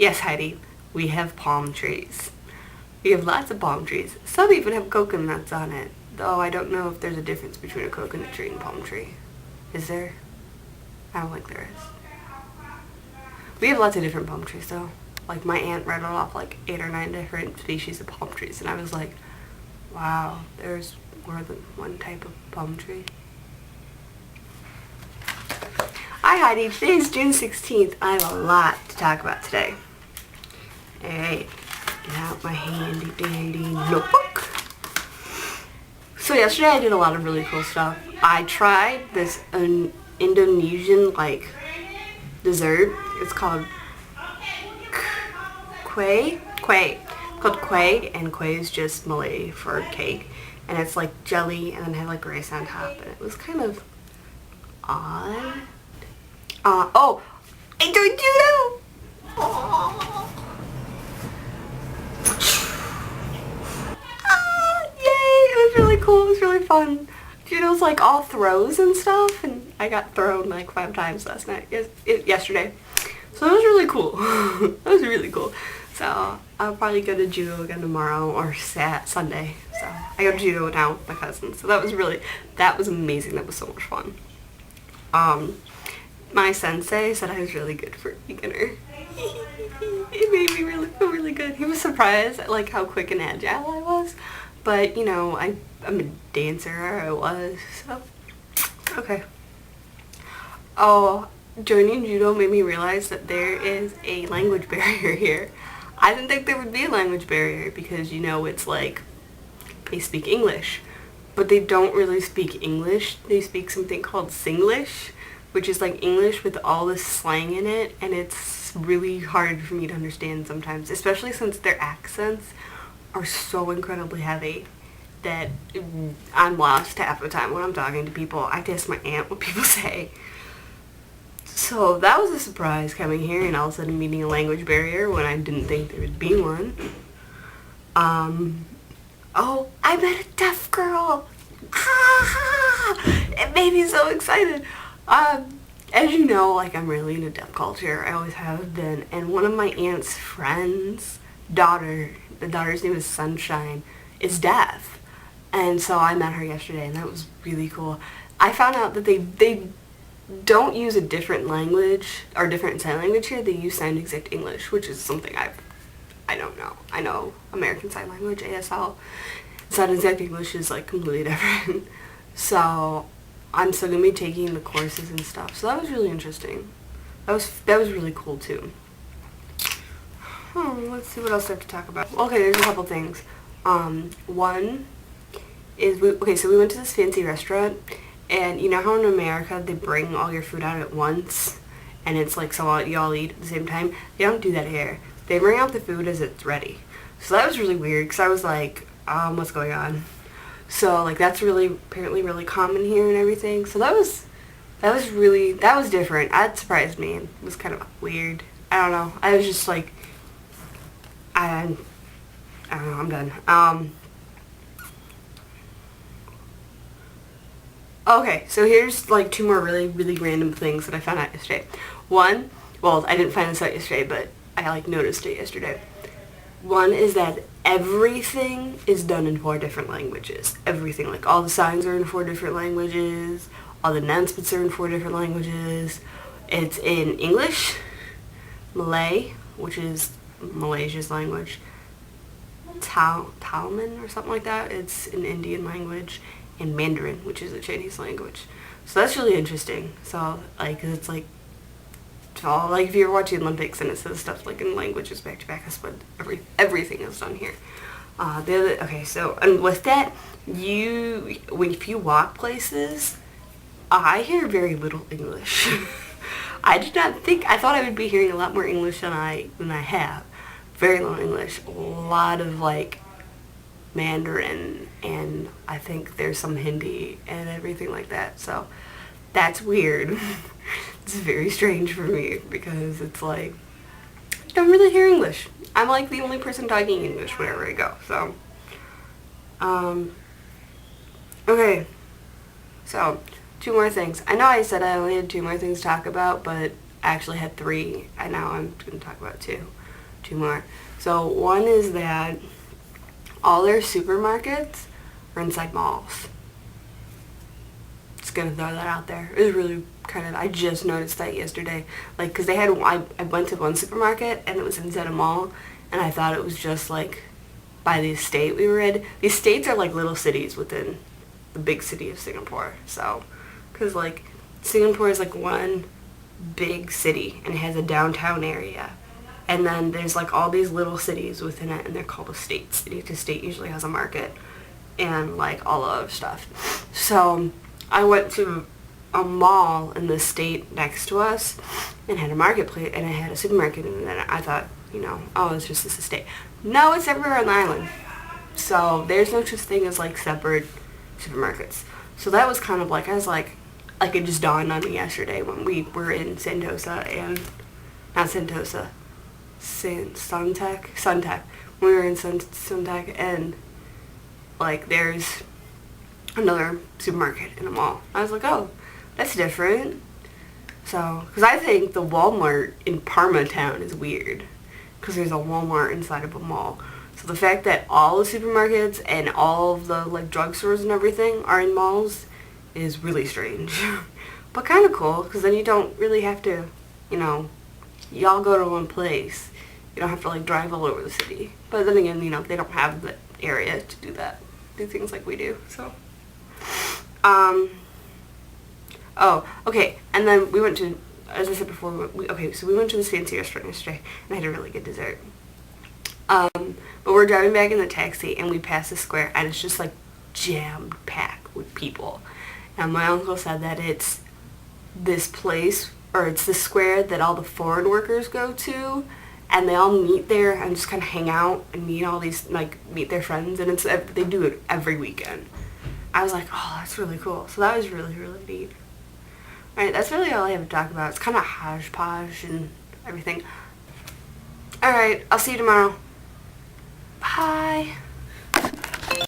Yes, Heidi, we have palm trees. We have lots of palm trees. Some even have coconuts on it, though I don't know if there's a difference between a coconut tree and palm tree. Is there? I don't think there is. We have lots of different palm trees, though. Like, my aunt rattled off like 8 or 9 different species of palm trees, and I was like, wow, there's more than one type of palm tree. Hi Heidi, today is June 16th. I have a lot to talk about today. Alright, get out my handy dandy notebook. So yesterday I did a lot of really cool stuff. I tried this Indonesian dessert. It's called kueh. It's called kueh, and kueh is just Malay for cake. And it's like jelly and then had like rice on top, and it was kind of odd. I doing judo! Yay! It was really cool. It was really fun. Judo's like all throws and stuff, and I got thrown like 5 times yesterday. So it was really cool. That was really cool. So I'll probably go to judo again tomorrow or Sunday. So I go to judo now with my cousin. So that was amazing. That was so much fun. My sensei said I was really good for a beginner. It made me really feel really good. He was surprised at like how quick and agile I was. But you know, I'm a dancer, I was, so okay. Oh, joining judo made me realize that there is a language barrier here. I didn't think there would be a language barrier because, you know, it's like they speak English, but they don't really speak English. They speak something called Singlish, which is like English with all this slang in it, and it's really hard for me to understand sometimes, especially since their accents are so incredibly heavy that I'm lost half the time when I'm talking to people. I have to ask my aunt what people say. So that was a surprise coming here and all of a sudden meeting a language barrier when I didn't think there would be one. Oh, I met a deaf girl! It made me so excited. As you know, like, I'm really into deaf culture. I always have been. And one of my aunt's friends' daughter, the daughter's name is Sunshine, is deaf. And so I met her yesterday, and that was really cool. I found out that they don't use a different language or different sign language here. They use Sign Exact English, which is something I don't know. I know American Sign Language, ASL. Sign Exact English is like completely different. So I'm still gonna be taking the courses and stuff. So that was really interesting. That was really cool too. Let's see what else I have to talk about. Okay, there's a couple things. One is so we went to this fancy restaurant, and you know how in America they bring all your food out at once, and it's like so you all eat at the same time? They don't do that here. They bring out the food as it's ready. So that was really weird because I was like, what's going on? So like that's apparently really common here and everything. So that was different. That surprised me. It was kind of weird. I don't know. I was just like, I don't know. I'm done. Okay, so here's like 2 more really, really random things that I found out yesterday. One, well, I didn't find this out yesterday, but I like noticed it yesterday. One is that everything is done in 4 different languages. Everything, like all the signs are in 4 different languages, all the announcements are in 4 different languages. It's in English, Malay, which is Malaysia's language, Talman or something like that. It's an Indian language, and Mandarin, which is a Chinese language. So that's really interesting. So like it's like all like if you're watching Olympics and it says stuff like in languages back to back, that's what everything is done here. So and with that, if you walk places, I hear very little English. I thought I would be hearing a lot more English than I have. Very little English. A lot of like Mandarin, and I think there's some Hindi and everything like that. So that's weird. It's very strange for me because it's like I don't really hear English. I'm like the only person talking English wherever I go. So okay. So 2 more things. I know I said I only had 2 more things to talk about, but I actually had 3, and now I'm going to talk about 2. two more. So one is that all their supermarkets are inside malls. Just gonna throw that out there. It was really kind of, I just noticed that yesterday. Like, because they had, I went to one supermarket and it was inside a mall, and I thought it was just like by the estate we were in. These states are like little cities within the big city of Singapore. So, because like Singapore is like one big city and it has a downtown area. And then there's like all these little cities within it, and they're called estates. And each estate usually has a market and like all other stuff. So I went to a mall in the state next to us and had a marketplace, and it had a supermarket, and then I thought, oh, it's just this estate. No, it's everywhere on the island. So there's no such thing as like separate supermarkets. So that was kind of like, I was like it just dawned on me yesterday when we were in Sentosa and, not Sentosa, Suntec. We were in Suntec, and like there's another supermarket in a mall. I was like, oh, that's different. So, because I think the Walmart in Parma town is weird, because there's a Walmart inside of a mall. So the fact that all the supermarkets and all of the like drugstores and everything are in malls is really strange. But kind of cool, because then you don't really have to, y'all go to one place. You don't have to like drive all over the city. But then again, they don't have the area to do that. Do things like we do. So, oh, okay. And then we went to, as I said before, so we went to this fancy restaurant yesterday, and I had a really good dessert. But we're driving back in the taxi, and we pass the square, and it's just like jammed packed with people. And my uncle said that it's this place, or it's this square that all the foreign workers go to, and they all meet there and just kind of hang out and meet all these, meet their friends, and they do it every weekend. I was like, oh, that's really cool. So that was really, really neat. Alright, that's really all I have to talk about. It's kind of hodgepodge and everything. Alright, I'll see you tomorrow. Bye.